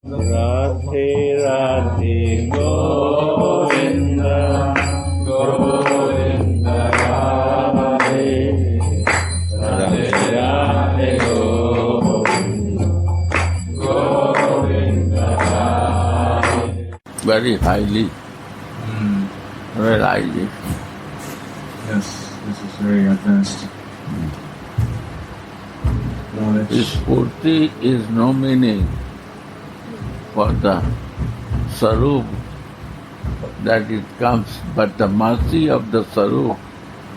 Radhe Radhe Govinda Govinda Radhe Radhe Radhe Govinda Govinda Radhe. Very highly realized. Yes, this is very advanced knowledge. Spurthi is no meaning for the Sarup that it comes, but the mercy of the Sarup,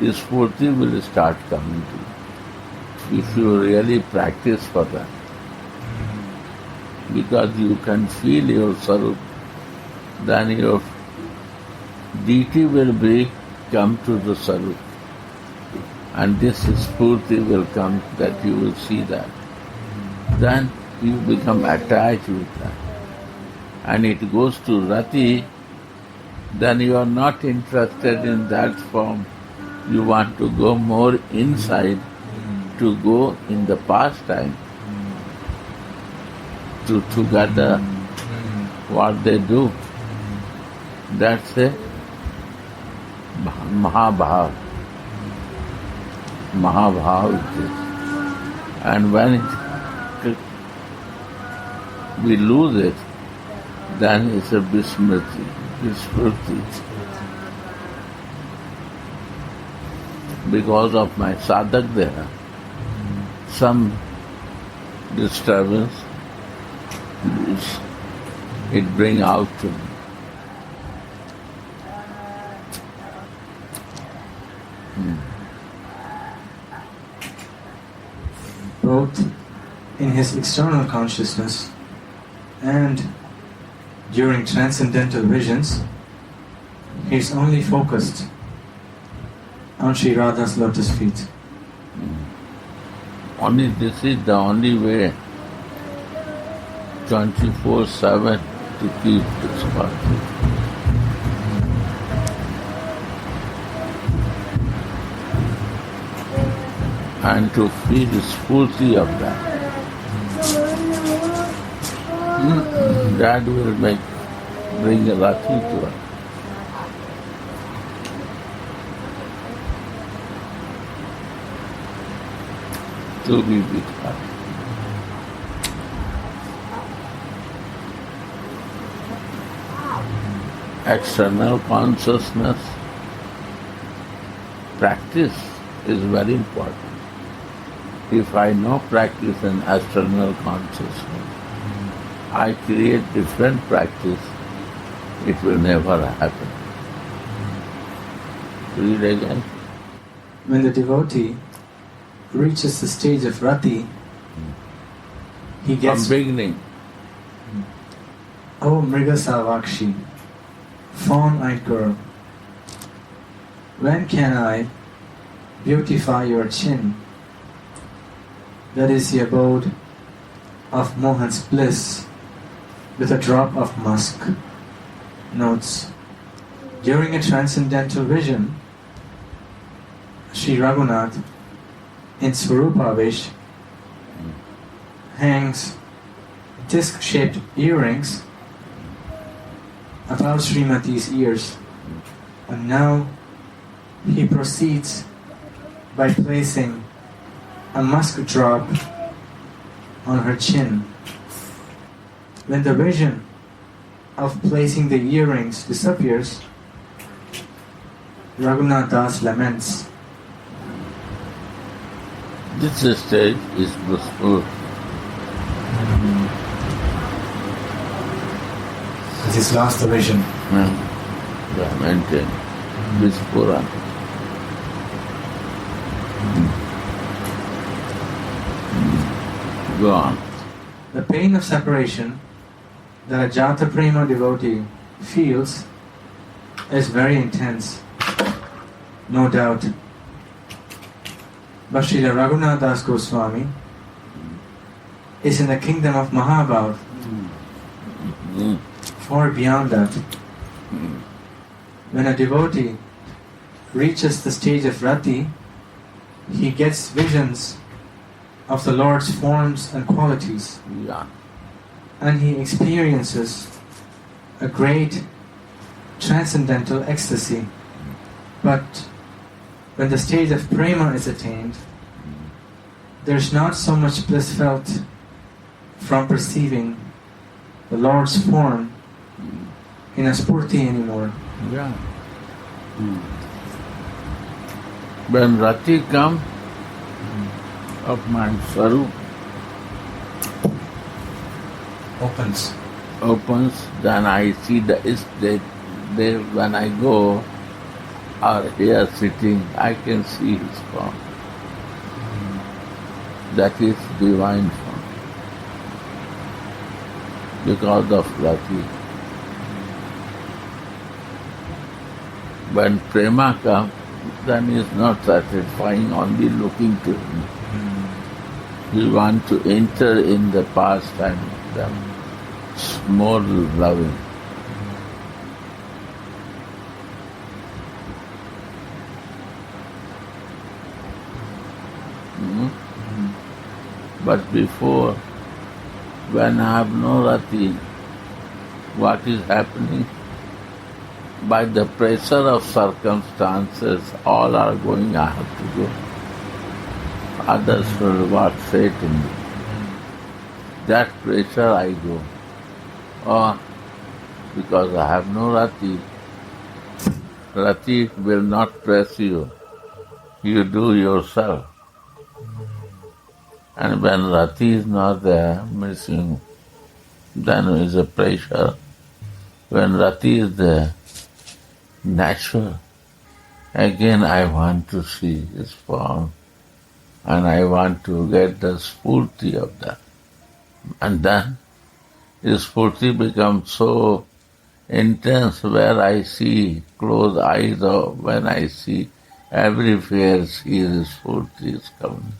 Spurthi will start coming to you if you really practice for that. Because you can feel your Sarup, then your deity will come to the Sarup. And this Spurthi will come that you will see that. Then you become attached with that. And it goes to Rati, then you are not interested in that form. You want to go more inside, to go in the past time, to together what they do. That's a Mahabhav. Mahabhav it is. And when we lose it, then it's a Vismriti, Spurthi. Because of my sadhak there, some disturbance, it brings out to me. Both in his external consciousness and during transcendental visions, he is only focused on Sri Radha's lotus feet. Only this is the only way 24/7 to keep this Spurthi. And to feel the Spurthi of that. That will bring a Rati to us. To be with her. External consciousness practice is very important. If I no practice in external consciousness, I create different practice, it will never happen. Read again. When the devotee reaches the stage of Rati, he gets... From beginning. Oh Mrigasavakshi, fawn-eyed girl, when can I beautify your chin? That is the abode of Mohan's bliss with a drop of musk. Notes. During a transcendental vision, Sri Raghunath in Swarupavesh hangs disc-shaped earrings about Srimati's ears, and now he proceeds by placing a musk drop on her chin. When the vision of placing the earrings disappears, Raghunath Das laments. This stage is blissful. It is lost the vision. Lamented. Blissful. Go on. The pain of separation that a Jata Prema devotee feels is very intense, no doubt. But Srila Raghunath Das Goswami is in the kingdom of Mahabhav, far beyond that. When a devotee reaches the stage of Rati, he gets visions of the Lord's forms and qualities. Yeah. and he experiences a great transcendental ecstasy. But when the stage of prema is attained, there's not so much bliss felt from perceiving the Lord's form in a Spurthi anymore. Yeah. When Rati comes of my Sarup opens, then I see the state. There, when I go or here sitting, I can see his form. That is divine form. Because of Rati. When prema comes, then he is not satisfying only looking to him. He wants to enter in the pastime, the more loving. But before, when I have no Rati, what is happening? By the pressure of circumstances, all are going, I have to go. Others will what say to me. That pressure I go. Or because I have no Rati, Rati will not press you. You do yourself. And when Rati is not there, missing, then is a pressure. When Rati is there, natural. Again I want to see his form and I want to get the Spurthi of that. And then his Spurthi becomes so intense where I see closed eyes or when I see everywhere see his Spurthi is coming.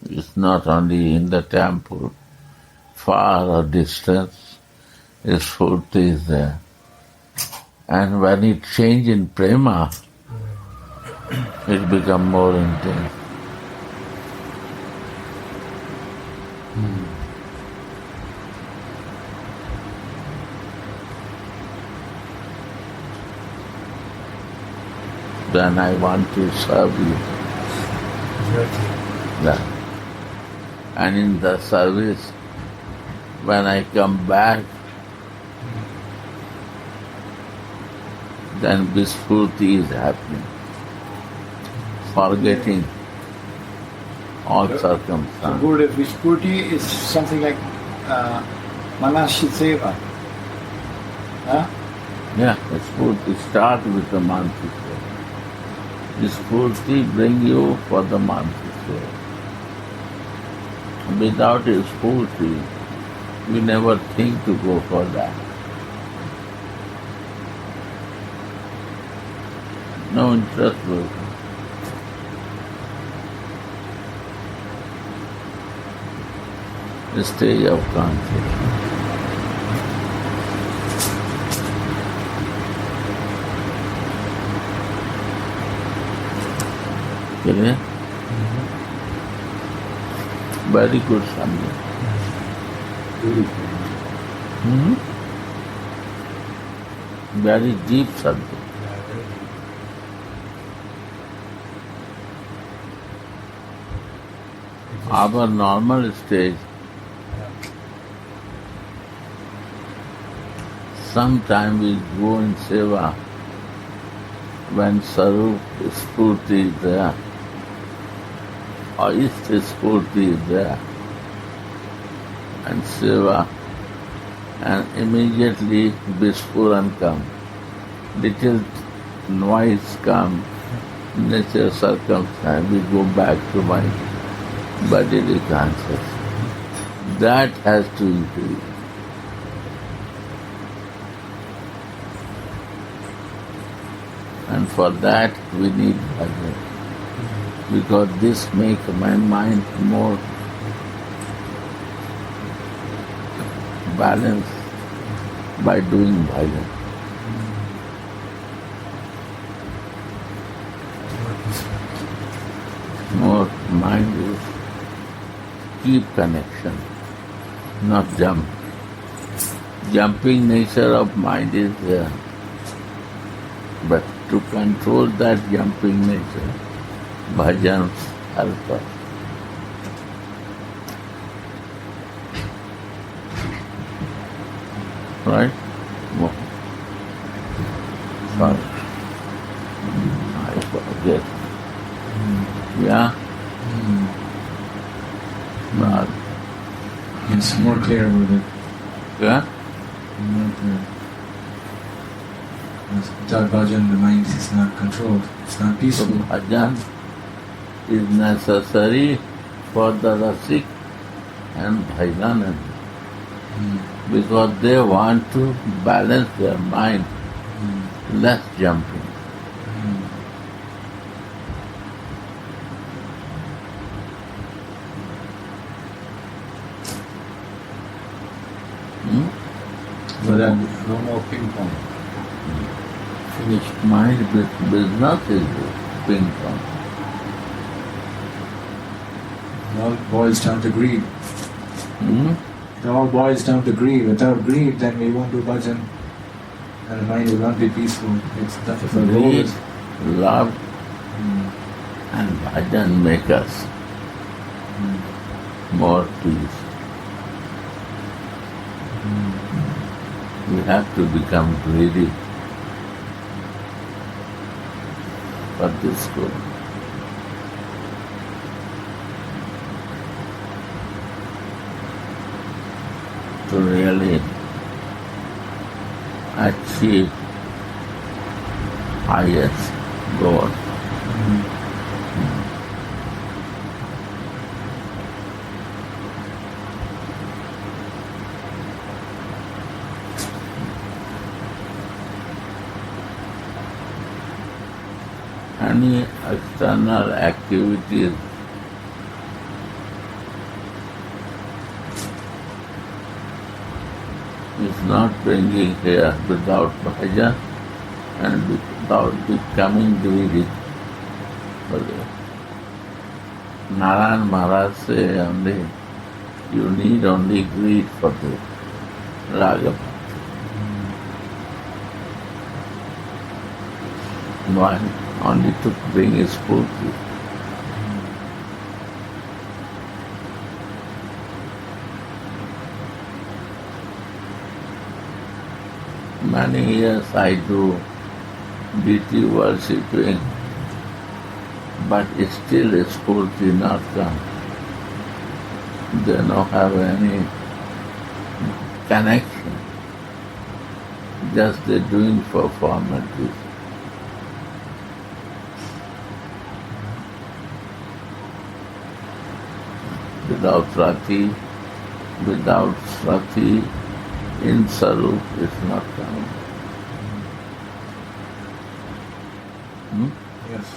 It's not only in the temple, far or distance, his Spurthi is there. And when it changes in prema, it becomes more intense. Then I want to serve you. Yeah. And in the service, when I come back, then Spurthi is happening, forgetting all circumstances. Good, Spurthi is something like Manashiseva. Huh? Yeah, Spurthi start with the mantra. Spurthi bring you for the mantra. Without a Spurthi, we never think to go for that. No interest will come. The stage of consciousness. Clear? Very good subject. Very deep subject. Our normal stage, sometimes we go in seva when Sarup Spurthi is there, or Ishta Spurthi is there, and seva, and immediately Vispuran comes. Little noise comes, nature circumstance, we go back to my bodily consciousness. That has to increase. And for that we need bhajan. Because this makes my mind more balanced by doing bhajan. More mind is keep connection, not jump. jumping nature of mind is there. But to control that jumping nature, bhajans help us. Right? Well, sorry. I forget. Yeah? Not. Yes, more clear with it. Yeah? More clear. Yes, without bhajan, the mind is not controlled. It's not So peaceful. bhajan is necessary for the rasik and bhaijanand because they want to balance their mind, less jumping. So that No more ping pong. Finished. Mind business is ping pong. it all boils down to greed. Hmm? It all boils down to greed. Without greed, then we won't do bhajan, and the mind will not be peaceful. It's if the goal Greed, is love, and bhajan make us more peace. We have to become greedy for this good. To really achieve highest goal. Any external activities is not bringing here without bhajan and without becoming greedy. Narayan Maharaj say only, you need only greed for this. Raga. Why? Only to bring his Spurthi. Many years I do deity worshipping, but still Spurthi not come. They don't have any connection. Just they're doing for formalities. Without Srati in Sarup is not coming. yes.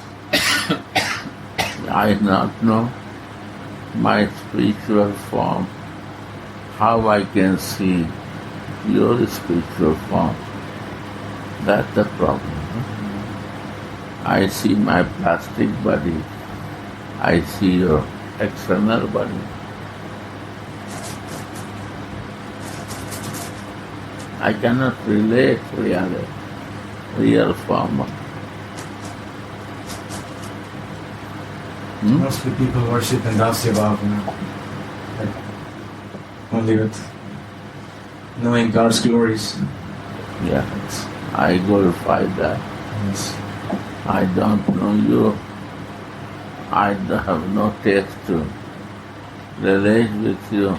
I not know my spiritual form, how I can see your spiritual form. That's the problem. I see my plastic body, I see your external body. I cannot relate real form. Mostly people worship in Dasya Bhavana, like, only with knowing God's glories. Yeah, I glorify that. Yes. I don't know you. I have no taste to relate with you.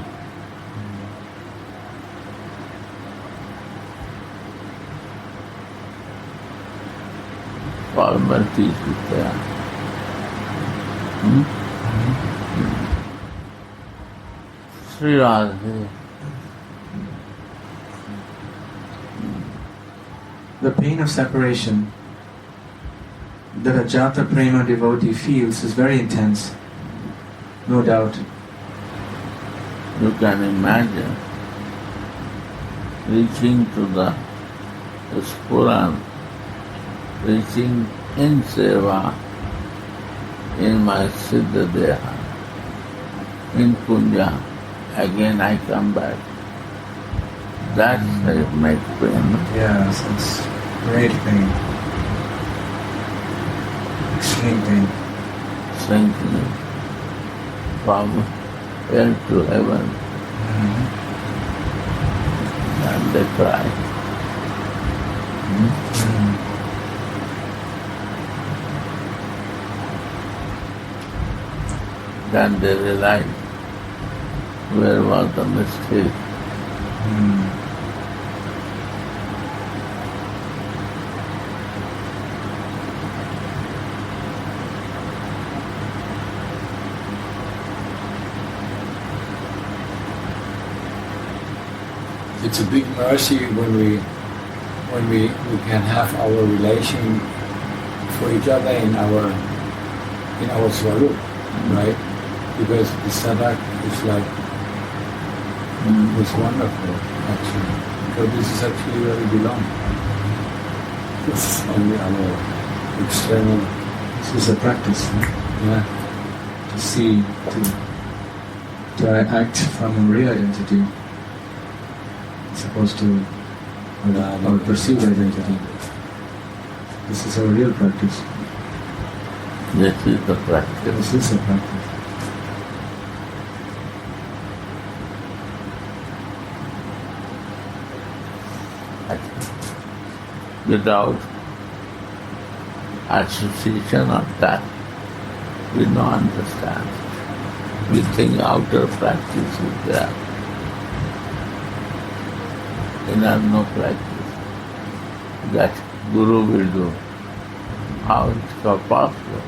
Formalities is there. Sri Radhe. The pain of separation that a Jata Prema devotee feels is very intense, no doubt. You can imagine reaching to the Spuran, reaching in Seva, in my Siddha Deha, in Kunja. Again I come back. That makes pain. Yes, it's great pain. Extreme pain. Sinking from hell to heaven. And they cry. Then they realize where was the mistake. It's a big mercy when we can have our relation for each other in our swarup, right? Because the sadhak is like it's wonderful actually. Because this is actually where we belong. This is only our external. This is a practice, Yeah. to see, to act from a real identity, as opposed to our perceived identity. This is our real practice. This is the practice. This is a practice. Without association of that, we don't understand. We think outer practice is there. Inner no practice. That Guru will do. How it's possible?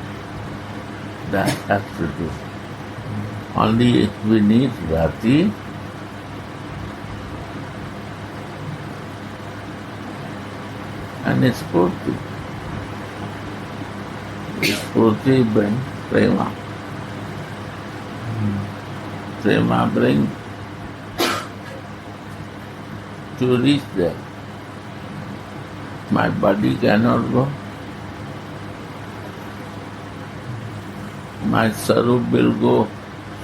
That has to do. Only we need Rati. And Spurthi. Spurthi brings prema. Prema brings to reach there. My body cannot go. My sarup will go.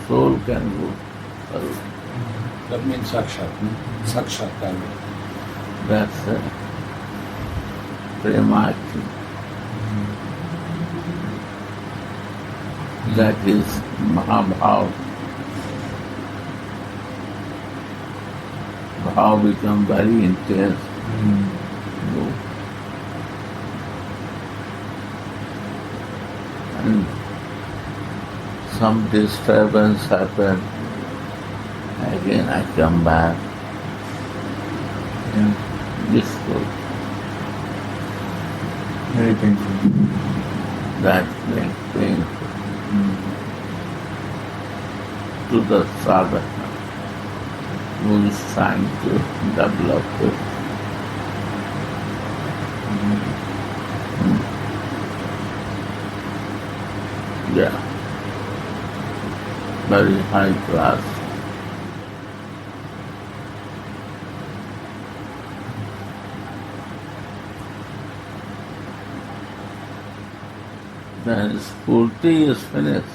Soul can go. Sarup. That means sakshat, sakshat karma. That's prema action. That is Mahabhav. Bhav become very intense. And some disturbance happen. Again I come back. This goes. Very painful. That makes painful to the sadhaka who is trying to develop it. Yeah. Very high class. Then Spurthi is finished.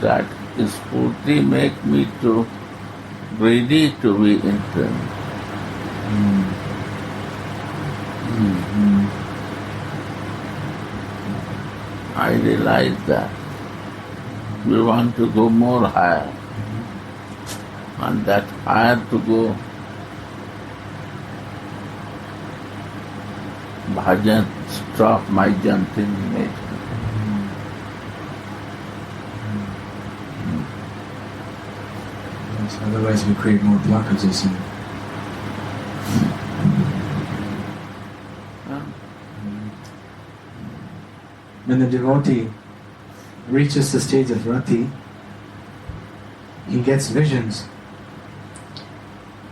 That Spurthi make me to ready to be interned. I realize that we want to go more higher, and that higher to go bhajan, stop my jumping nature. Yes, otherwise we create more blockages. When the devotee reaches the stage of rati, he gets visions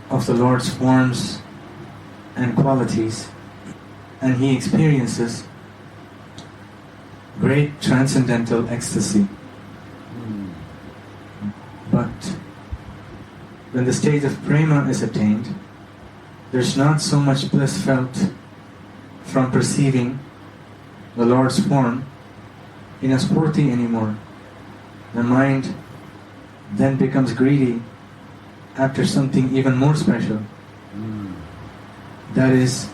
of the Lord's forms and qualities, and he experiences great transcendental ecstasy. But when the stage of prema is attained, there's not so much bliss felt from perceiving the Lord's form in a spurti anymore. The mind then becomes greedy after something even more special. That is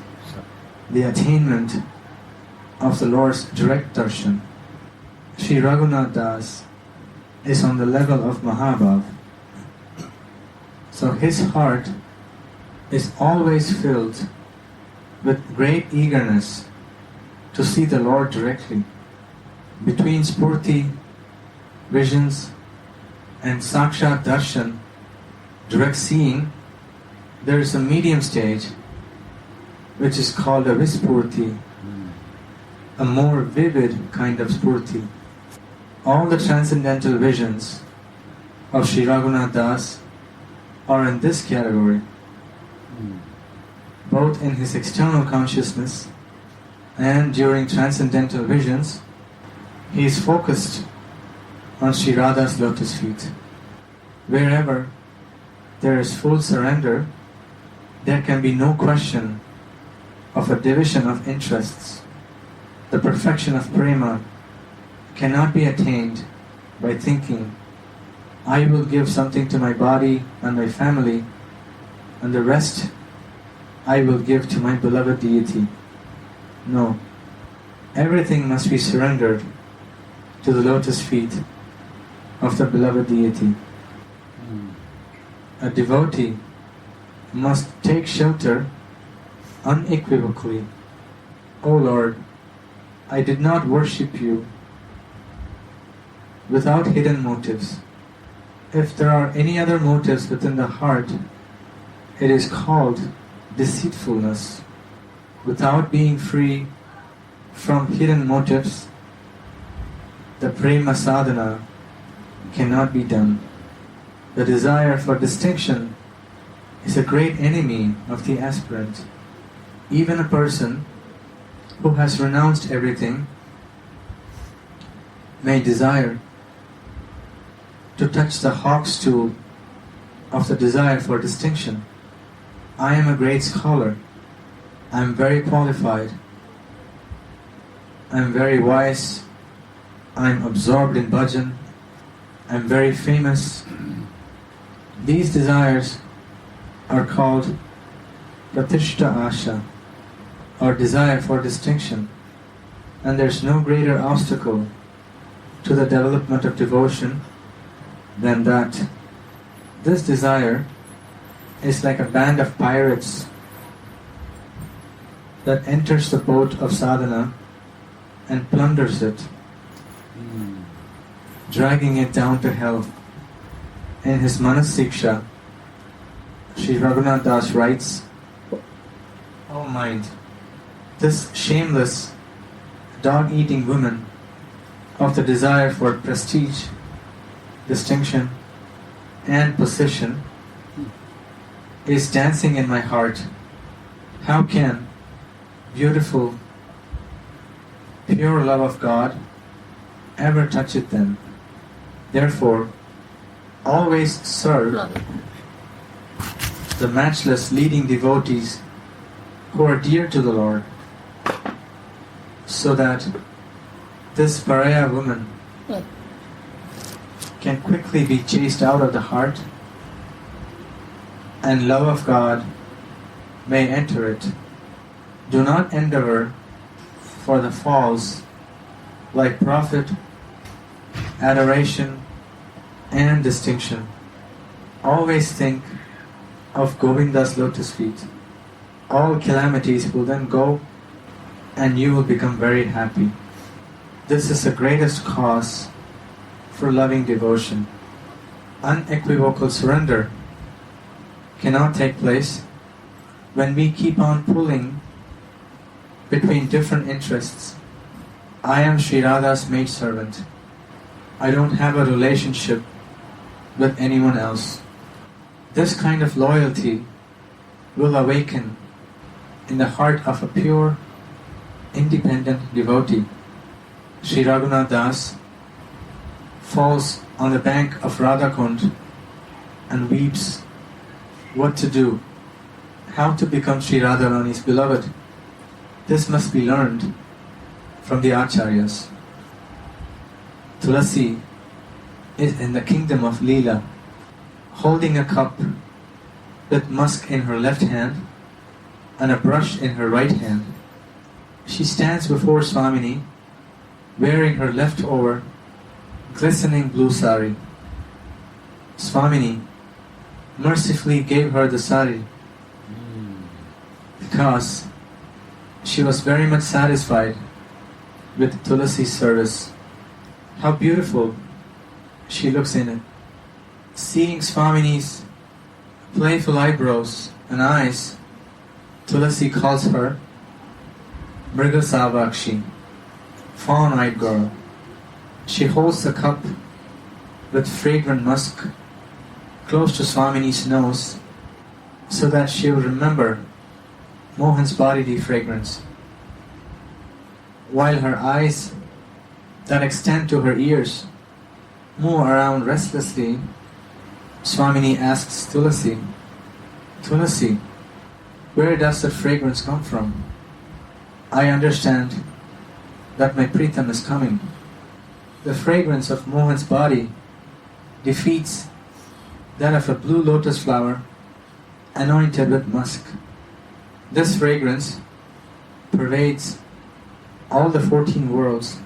the attainment of the Lord's direct darshan. Sri Raghunath Das is on the level of Mahabhav. So his heart is always filled with great eagerness to see the Lord directly. Between Spurthi, visions, and Sakshat Darshan, direct seeing, there is a medium stage which is called a Vispurthi, a more vivid kind of Spurthi. All the transcendental visions of Sri Raghunath Das are in this category, both in his external consciousness and during transcendental visions. He is focused on Sri Radha's lotus feet. Wherever there is full surrender, there can be no question of a division of interests. The perfection of prema cannot be attained by thinking, I will give something to my body and my family, and the rest I will give to my beloved deity. No, everything must be surrendered to the lotus feet of the beloved deity. A devotee must take shelter unequivocally. O Lord, I did not worship you without hidden motives. If there are any other motives within the heart, it is called deceitfulness. Without being free from hidden motives, the prema sadhana cannot be done. The desire for distinction is a great enemy of the aspirant. Even a person who has renounced everything may desire to touch the hawk's stool of the desire for distinction. I am a great scholar. I am very qualified. I am very wise. I am absorbed in bhajan. I am very famous. These desires are called pratishta asha, or desire for distinction. And there is no greater obstacle to the development of devotion than that. This desire is like a band of pirates that enters the boat of sadhana and plunders it, dragging it down to hell. In his Manasiksha, Sri Raghunath Das writes, O mind, this shameless, dog-eating woman of the desire for prestige, distinction, and position is dancing in my heart. How can beautiful, pure love of God ever touch it then? Therefore, always serve the matchless leading devotees who are dear to the Lord, so that this pariah woman can quickly be chased out of the heart and love of God may enter it. Do not endeavor for the false like profit, adoration, and distinction. Always think of Govinda's lotus feet. All calamities will then go and you will become very happy. This is the greatest cause for loving devotion. Unequivocal surrender cannot take place when we keep on pulling between different interests. I am Sri Radha's maidservant. I don't have a relationship with anyone else. This kind of loyalty will awaken in the heart of a pure, independent devotee. Sri Raghunath Das falls on the bank of Radhakund and weeps what to do, how to become Sri Radharani's beloved. This must be learned from the Acharyas. Tulasi is in the kingdom of Leela, holding a cup with musk in her left hand and a brush in her right hand. She stands before Swamini wearing her leftover glistening blue sari. Swamini mercifully gave her the sari because she was very much satisfied with Tulasi's service. How beautiful she looks in it. Seeing Swamini's playful eyebrows and eyes, Tulasi calls her Mriga Savakshi, fawn-eyed girl. She holds the cup with fragrant musk close to Swamini's nose so that she will remember Mohan's bodily fragrance. While her eyes that extend to her ears move around restlessly, Swamini asks Tulasi, Tulasi, where does the fragrance come from? I understand that my Pritam is coming. The fragrance of Mohan's body defeats that of a blue lotus flower anointed with musk. This fragrance pervades all the 14 worlds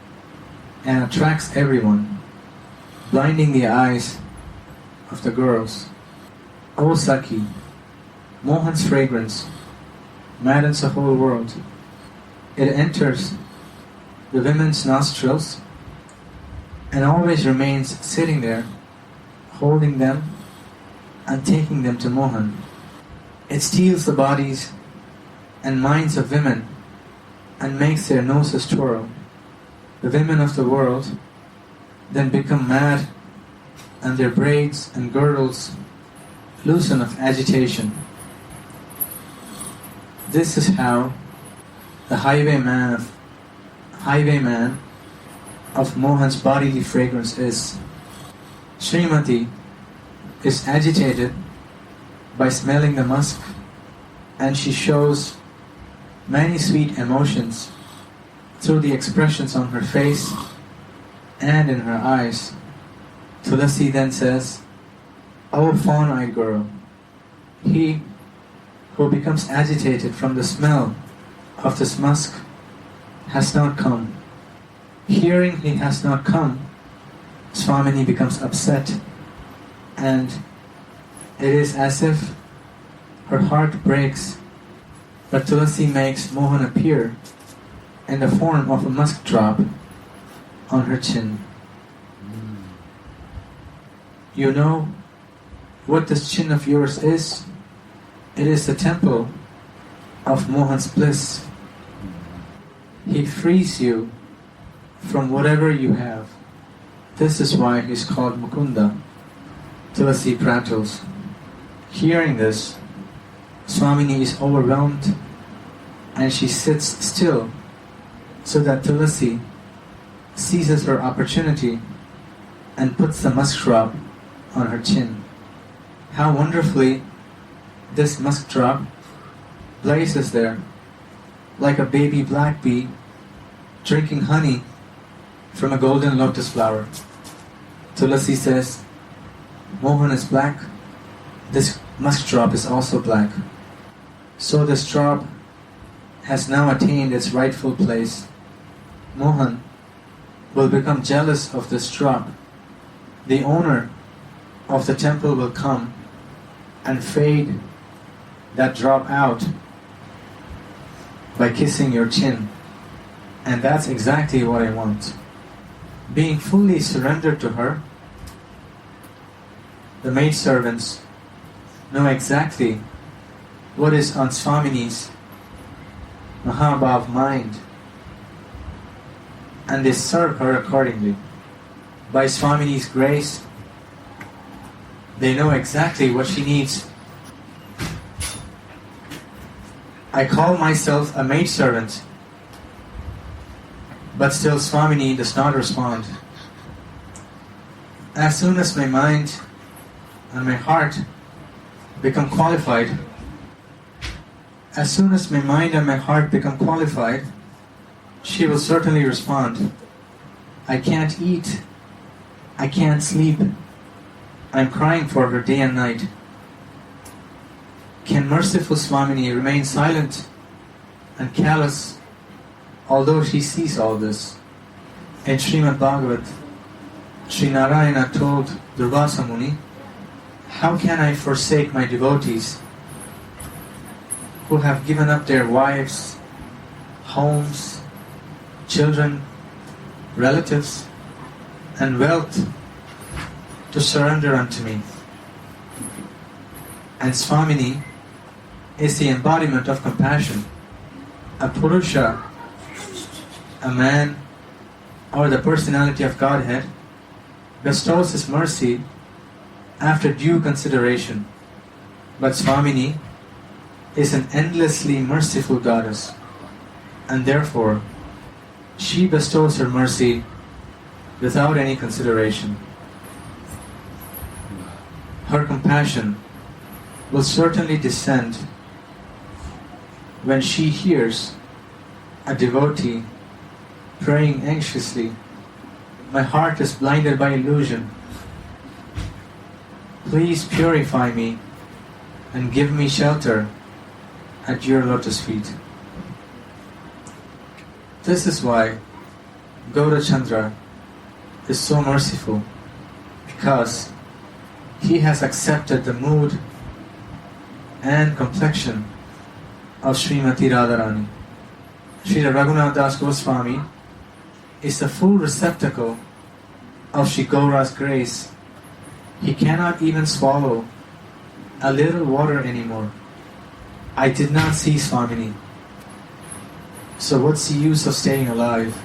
and attracts everyone, blinding the eyes of the girls. O Saki, Mohan's fragrance maddens the whole world. It enters the women's nostrils and always remains sitting there, holding them and taking them to Mohan. It steals the bodies and minds of women and makes their noses twirl. The women of the world then become mad and their braids and girdles loosen of agitation. This is how the highwayman of Mohan's bodily fragrance is. Srimati is agitated by smelling the musk, and she shows many sweet emotions through the expressions on her face and in her eyes. Tulasi then says, O fawn-eyed girl, he who becomes agitated from the smell of this musk has not come. Hearing he has not come, Swamini becomes upset, and it is as if her heart breaks. But Tulasi makes Mohan appear in the form of a musk drop on her chin. You know what this chin of yours is? It is the temple of Mohan's bliss. He frees you from whatever you have. This is why he is called Mukunda. Tulasi prattles. Hearing this, Swamini is overwhelmed and she sits still so that Tulasi seizes her opportunity and puts the musk drop on her chin. How wonderfully this musk drop blazes there, like a baby black bee drinking honey from a golden lotus flower. Tulasi says, Mohan is black, this musk drop is also black. So this drop has now attained its rightful place. Mohan will become jealous of this drop. The owner of the temple will come and fade that drop out by kissing your chin. And that's exactly what I want. Being fully surrendered to her, the maidservants know exactly what is on Swamini's Mahabhav mind, and they serve her accordingly. By Swamini's grace, they know exactly what she needs. I call myself a maidservant, but still Swamini does not respond. As soon as my mind and my heart become qualified, she will certainly respond. I can't eat I can't sleep. I'm crying for her day and night. Can merciful Swamini remain silent and callous although she sees all this? In Srimad Bhagavat, Sri Narayana told Durvasa Muni, how can I forsake my devotees who have given up their wives, homes, children, relatives, and wealth to surrender unto me? And Swamini is the embodiment of compassion. A Purusha, a man, or the personality of Godhead, bestows his mercy after due consideration. But Swamini is an endlessly merciful goddess, and therefore she bestows her mercy without any consideration. Her compassion will certainly descend when she hears a devotee praying anxiously, my heart is blinded by illusion. Please purify me and give me shelter at your lotus feet. This is why Gaurachandra is so merciful, because he has accepted the mood and complexion of Srimati Radharani. Srila Raghunath Das Goswami is the full receptacle of Sri Gaura's grace. He cannot even swallow a little water anymore. I did not see Swamini. So what's the use of staying alive?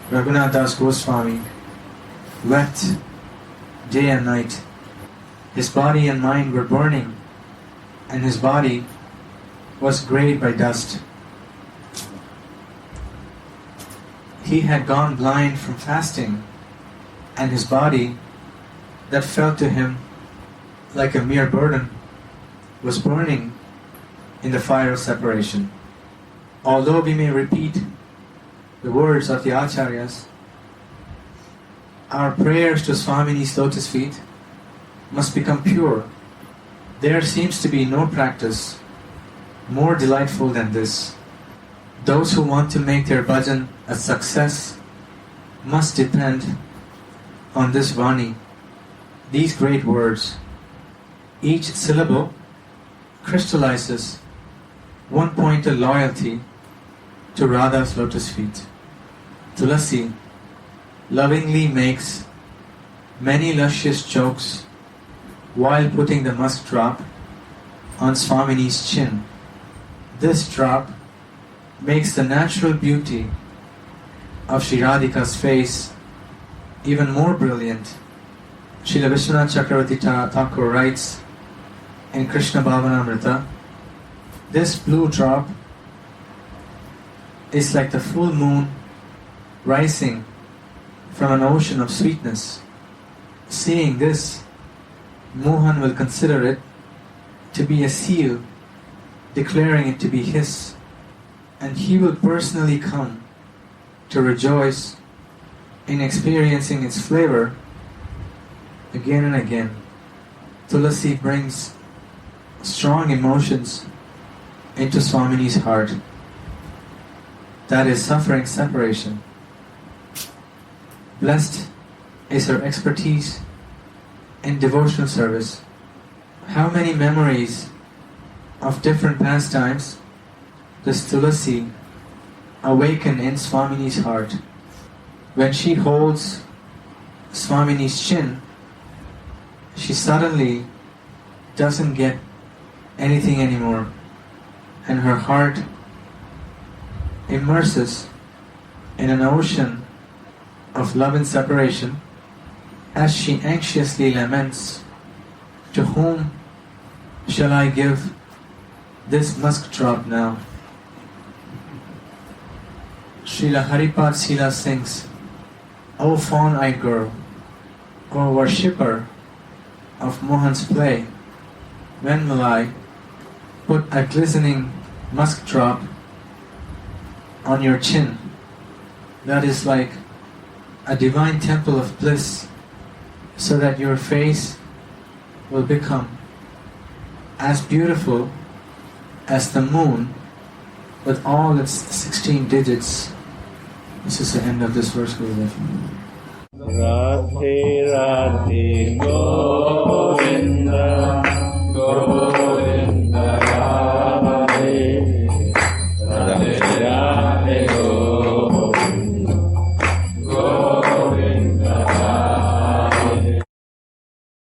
Raghunath Das Goswami wept day and night. His body and mind were burning, and his body was grayed by dust. He had gone blind from fasting, and his body, that felt to him like a mere burden, was burning in the fire of separation. Although we may repeat the words of the Acharyas, our prayers to Swamini's lotus feet must become pure. There seems to be no practice more delightful than this. Those who want to make their bhajan a success must depend on this Vani, these great words. Each syllable crystallizes one pointed loyalty to Radha's lotus feet. Tulasi lovingly makes many luscious jokes while putting the musk drop on Swamini's chin. This drop makes the natural beauty of Sri Radhika's face even more brilliant. Srila Vishwanath Chakravarti Thakur writes in Krishna Bhavanamrita, this blue drop is like the full moon rising from an ocean of sweetness. Seeing this, Mohan will consider it to be a seal, declaring it to be his, and he will personally come to rejoice in experiencing its flavor again and again. Tulasi brings strong emotions into Swamini's heart. That is suffering separation. Blessed is her expertise in devotional service. How many memories of different pastimes does Tulasi awaken in Swamini's heart? When she holds Swamini's chin, she suddenly doesn't get anything anymore, and her heart immerses in an ocean of love and separation as she anxiously laments, to whom shall I give this musk drop now? Srila Haripad Sila sings, O fawn-eyed girl, O worshipper of Mohan's play, when will I put a glistening musk drop on your chin? That is like a divine temple of bliss, so that your face will become as beautiful as the moon with all its 16 digits. This is the end of this verse, Gurudev. Radhe Radhe